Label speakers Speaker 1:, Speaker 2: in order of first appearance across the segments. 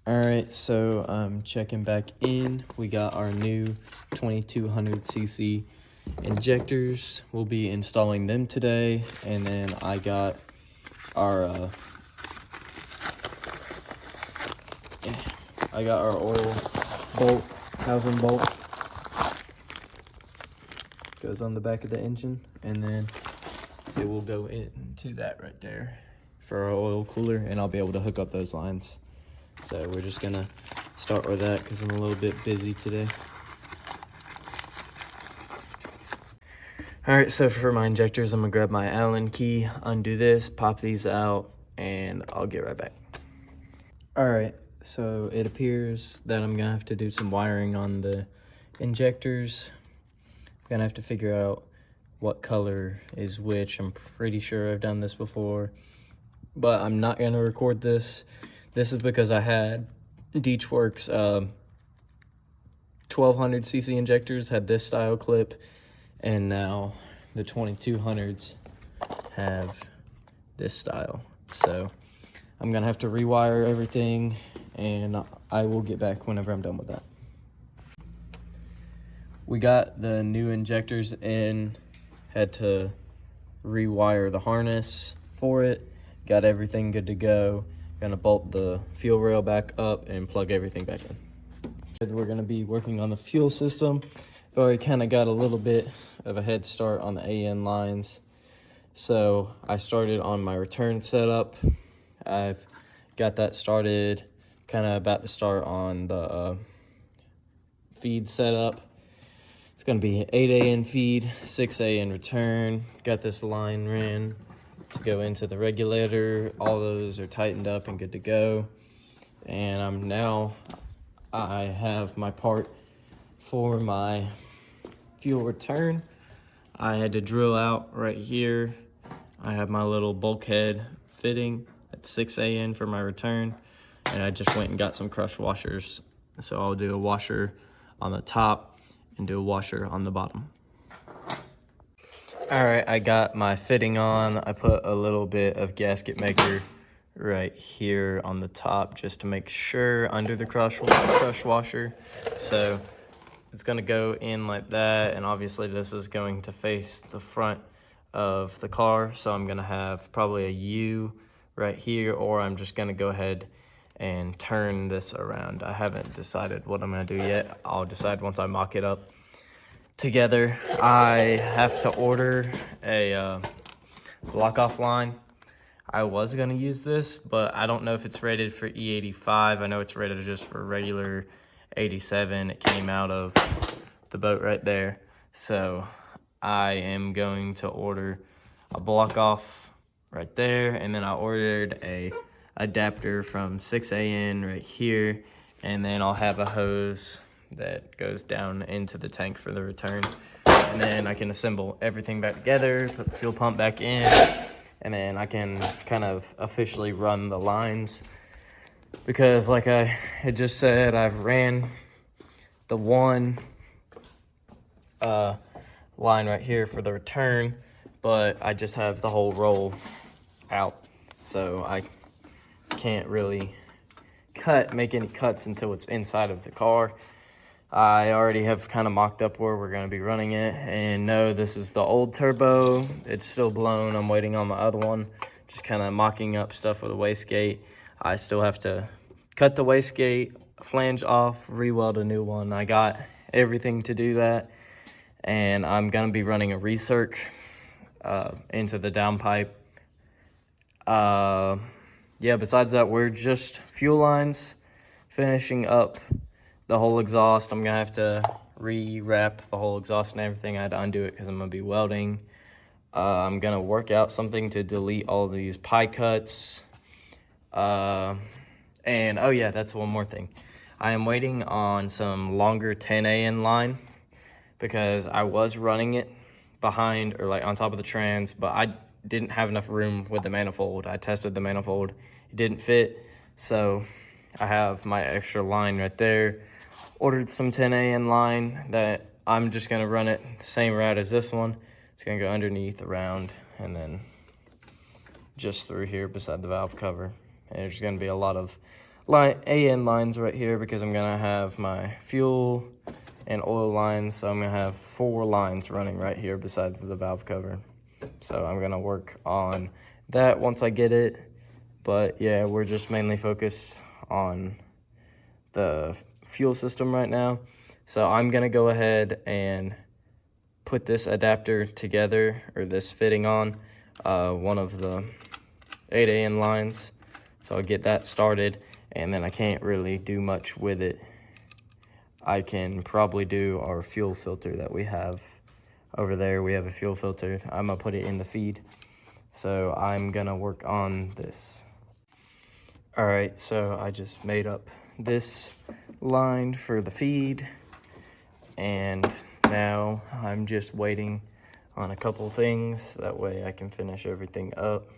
Speaker 1: All right, so I'm checking back in. We got our new 2200cc injectors. We'll be installing them today, and then I got our oil bolt, housing bolt. Goes on the back of the engine, and then it will go into that right there for our oil cooler, and I'll be able to hook up those lines. So we're just gonna start with that because I'm a little bit busy today. All right, so for my injectors, I'm gonna grab my Allen key, undo this, pop these out, and I'll get right back. All right, so it appears that I'm gonna have to do some wiring on the injectors. I'm gonna have to figure out what color is which. I'm pretty sure I've done this before, but I'm not gonna record this. This is because I had Deechworks 1200cc injectors had this style clip, and now the 2200s have this style. So I'm gonna have to rewire everything, and I will get back whenever I'm done with that. We got the new injectors in, had to rewire the harness for it, got everything good to go. Gonna bolt the fuel rail back up and plug everything back in. We're gonna be working on the fuel system. I've already kind of got a little bit of a head start on the AN lines. So I started on my return setup. I've got that started, kind of about to start on the feed setup. It's gonna be 8 AN feed, 6 AN return. Got this line ran to go into the regulator. All those are tightened up and good to go. And I have my part for my fuel return. I had to drill out right here. I have my little bulkhead fitting at 6 AN for my return, and I just went and got some crush washers. So I'll do a washer on the top and do a washer on the bottom. All right, I got my fitting on. I put a little bit of gasket maker right here on the top just to make sure under the crush washer. So it's gonna go in like that, and obviously this is going to face the front of the car. So I'm gonna have probably a U right here, or I'm just gonna go ahead and turn this around. I haven't decided what I'm gonna do yet. I'll decide once I mock it up together. I have to order a block off line. I was gonna use this, but I don't know if it's rated for E85. I know it's rated just for regular 87. It came out of the boat right there. So I am going to order a block off right there, and then I ordered a adapter from 6 AN right here, and then I'll have a hose that goes down into the tank for the return, and then I can assemble everything back together, put the fuel pump back in, and then I can kind of officially run the lines. Because like I had just said, I've ran the one line right here for the return, but I just have the whole roll out, so I can't really make any cuts until it's inside of the car. I already have kind of mocked up where we're going to be running it, and no, this is the old turbo. It's still blown. I'm waiting on my other one, just kind of mocking up stuff with a wastegate. I still have to cut the wastegate, flange off, re-weld a new one. I got everything to do that, and I'm going to be running a recirc into the downpipe. Yeah, besides that, we're just fuel lines, finishing up the whole exhaust. I'm gonna have to re-wrap the whole exhaust and everything. I had to undo it because I'm gonna be welding. I'm gonna work out something to delete all these pie cuts. And oh yeah, that's one more thing. I am waiting on some longer 10 AN line because I was running it behind or like on top of the trans, but I didn't have enough room with the manifold. I tested the manifold, it didn't fit, so I have my extra line right there. Ordered some 10 AN line that I'm just gonna run it the same route as this one. It's gonna go underneath, around, and then just through here beside the valve cover. And there's gonna be a lot of AN lines right here because I'm gonna have my fuel and oil lines. So I'm gonna have 4 lines running right here besides the valve cover. So I'm gonna work on that once I get it. But yeah, we're just mainly focused on the fuel system right now. So I'm gonna go ahead and put this adapter together, or this fitting on one of the 8AN lines. So I'll get that started, and then I can't really do much with it. I can probably do our fuel filter that we have over there. We have a fuel filter. I'm gonna put it in the feed. So I'm gonna work on this. All right, so I just made up this line for the feed, and now I'm just waiting on a couple things. That way I can finish everything up,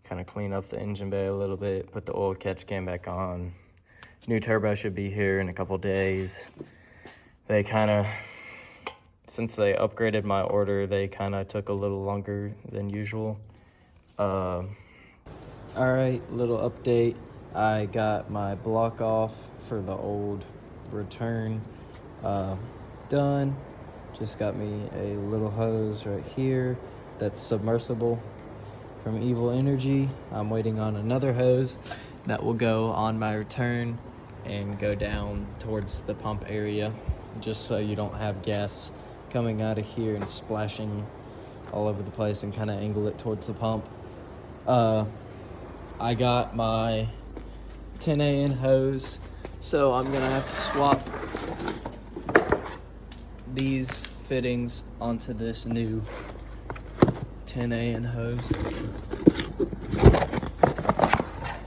Speaker 1: kind of clean up the engine bay a little bit, put the oil catch can back on. New turbo should be here in a couple days. They kind of, since they upgraded my order, they kind of took a little longer than usual. All right, little update. I got my block off for the old return done. Just got me a little hose right here that's submersible from Evil Energy. I'm waiting on another hose that will go on my return and go down towards the pump area, just so you don't have gas coming out of here and splashing all over the place, and kind of angle it towards the pump. I got my 10AN hose, so I'm gonna have to swap these fittings onto this new 10AN hose.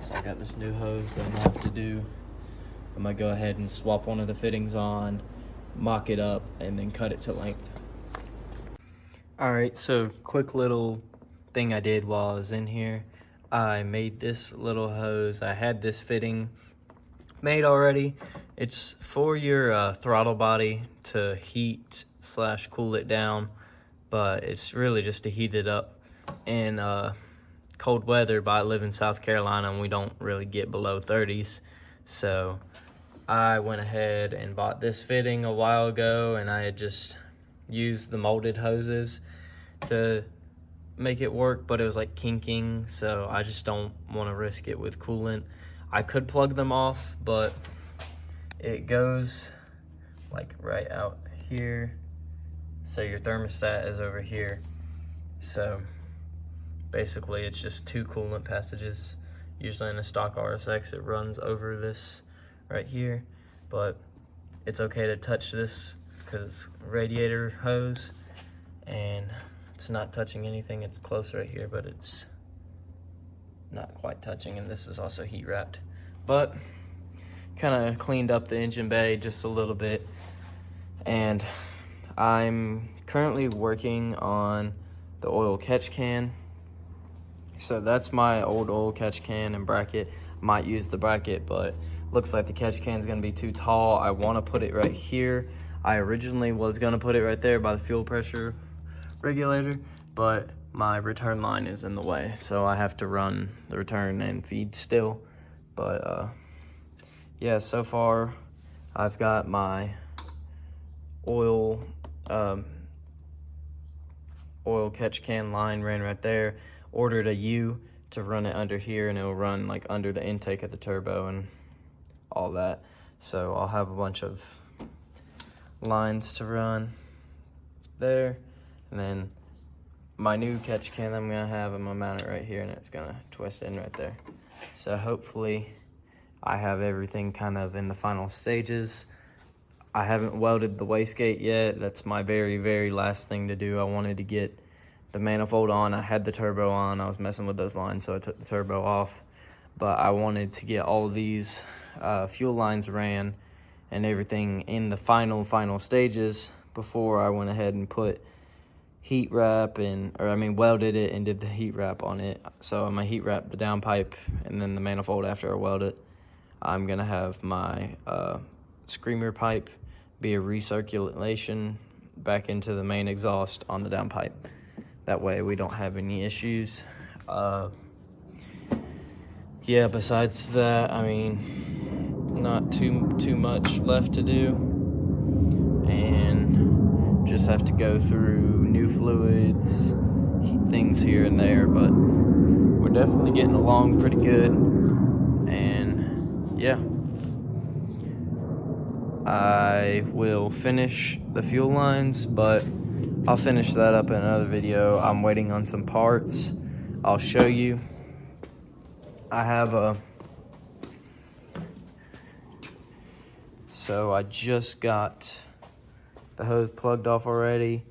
Speaker 1: So I got this new hose that I'm gonna have to do. I'm gonna go ahead and swap one of the fittings on, mock it up, and then cut it to length. All right, so quick little thing I did while I was in here. I made this little hose. I had this fitting made already. It's for your throttle body to heat / cool it down, but it's really just to heat it up in cold weather. But I live in South Carolina and we don't really get below 30s. So I went ahead and bought this fitting a while ago, and I had just used the molded hoses to make it work, but it was like kinking, so I just don't want to risk it with coolant. I could plug them off, but it goes like right out here, so your thermostat is over here. So basically it's just 2 coolant passages. Usually in a stock RSX it runs over this right here, but it's okay to touch this because it's radiator hose, and it's not touching anything. It's close right here, but it's not quite touching, and this is also heat wrapped. But kind of cleaned up the engine bay just a little bit, and I'm currently working on the oil catch can. So that's my old oil catch can and bracket. Might use the bracket, but looks like the catch can is going to be too tall. I want to put it right here. I originally was going to put it right there by the fuel pressure regulator, but my return line is in the way, so I have to run the return and feed still. But yeah, so far I've got my oil catch can line ran right there. Ordered a U to run it under here, and it'll run like under the intake of the turbo and all that. So I'll have a bunch of lines to run there. And then my new catch can I'm gonna have, I'm gonna mount it right here, and it's gonna twist in right there. So hopefully I have everything kind of in the final stages. I haven't welded the wastegate yet. That's my very, very last thing to do. I wanted to get the manifold on. I had the turbo on. I was messing with those lines, so I took the turbo off. But I wanted to get all these fuel lines ran and everything in the final stages before I went ahead and put heat wrap welded it and did the heat wrap on it. So I'm gonna heat wrap the downpipe and then the manifold after I weld it. I'm gonna have my screamer pipe be a recirculation back into the main exhaust on the downpipe. That way we don't have any issues. yeah, besides that, I mean, not too much left to do, and just have to go through new fluids, things here and there, but we're definitely getting along pretty good. And yeah, I will finish the fuel lines, but I'll finish that up in another video. I'm waiting on some parts. I'll show you. I have so I just got the hose plugged off already,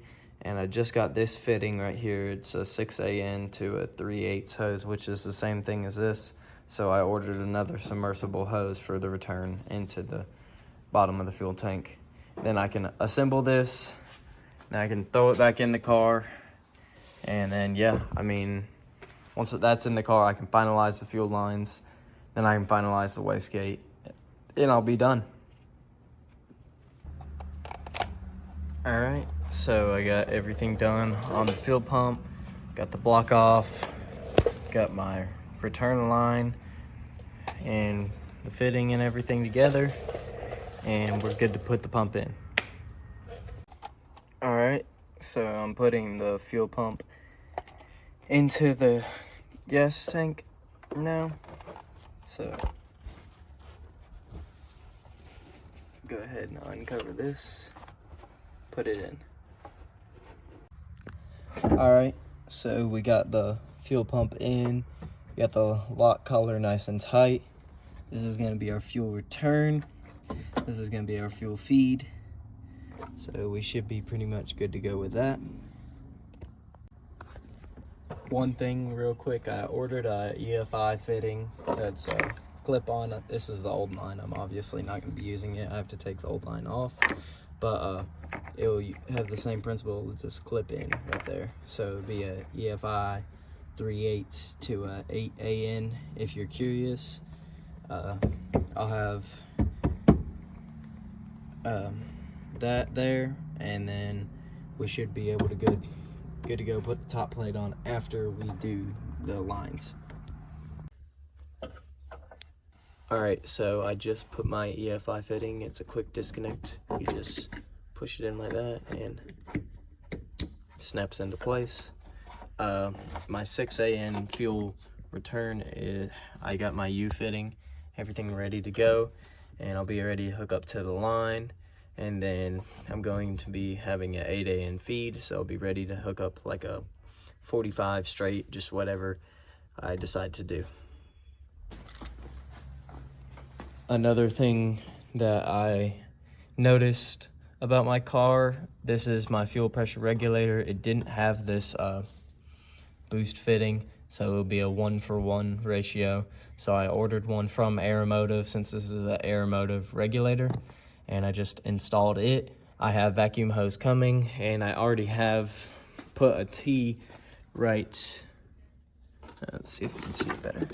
Speaker 1: and I just got this fitting right here. It's a 6AN to a 3/8 hose, which is the same thing as this. So I ordered another submersible hose for the return into the bottom of the fuel tank. Then I can assemble this, and I can throw it back in the car, and then yeah, I mean, once that's in the car, I can finalize the fuel lines, then I can finalize the wastegate, and I'll be done. All right, so I got everything done on the fuel pump, got the block off, got my return line and the fitting and everything together, and we're good to put the pump in. All right, so I'm putting the fuel pump into the gas tank now. So go ahead and uncover this, put it in. All right, so we got the fuel pump in, got the lock collar nice and tight. This is gonna be our fuel return. This is gonna be our fuel feed. So we should be pretty much good to go with that. One thing real quick, I ordered a EFI fitting that's a clip-on. This is the old line. I'm obviously not gonna be using it. I have to take the old line off, but it will have the same principle. It's just clip in right there. So it'll be a EFI 3/8 to a 8AN if you're curious. I'll have that there, and then we should be able to good to go put the top plate on after we do the lines. All right, so I just put my EFI fitting. It's a quick disconnect. You just push it in like that and snaps into place. My 6AN fuel return I got my U fitting, everything ready to go, and I'll be ready to hook up to the line. And then I'm going to be having an 8AN feed, so I'll be ready to hook up like a 45 straight, just whatever I decide to do. Another thing that I noticed about my car, this is my fuel pressure regulator. It didn't have this boost fitting, so it'll be a 1-for-1 ratio. So I ordered one from Aeromotive, since this is an Aeromotive regulator, and I just installed it. I have vacuum hose coming, and I already have put a T right, let's see if you can see it better.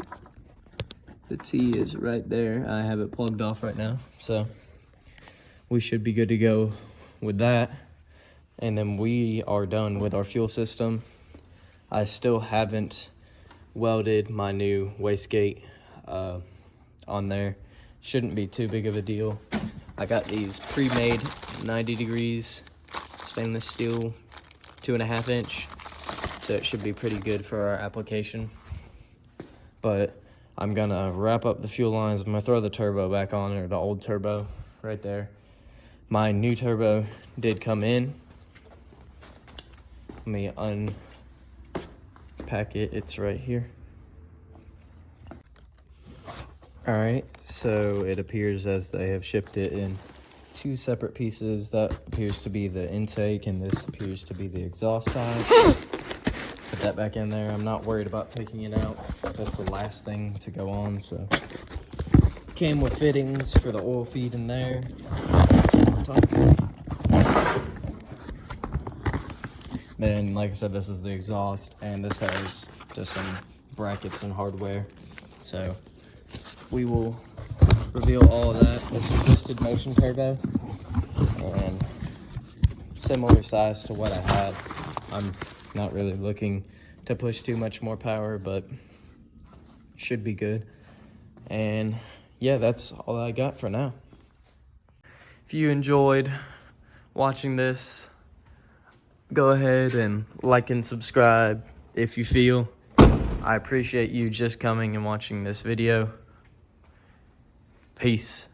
Speaker 1: The T is right there. I have it plugged off right now, so we should be good to go with that. And then we are done with our fuel system. I still haven't welded my new wastegate on there. Shouldn't be too big of a deal. I got these pre-made 90 degrees stainless steel 2.5 inch, so it should be pretty good for our application. But I'm gonna wrap up the fuel lines. I'm gonna throw the turbo back on, or the old turbo right there. My new turbo did come in. Let me unpack it. It's right here. All right, so it appears as they have shipped it in 2 separate pieces. That appears to be the intake, and this appears to be the exhaust side. Put that back in there. I'm not worried about taking it out. That's the last thing to go on, so. Came with fittings for the oil feed in there. Then, like I said, this is the exhaust, and this has just some brackets and hardware. So we will reveal all of that. This is twisted motion turbo, and similar size to what I had. I'm not really looking to push too much more power, but should be good. And yeah, that's all I got for now. If you enjoyed watching this, go ahead and like and subscribe if you feel. I appreciate you just coming and watching this video. Peace.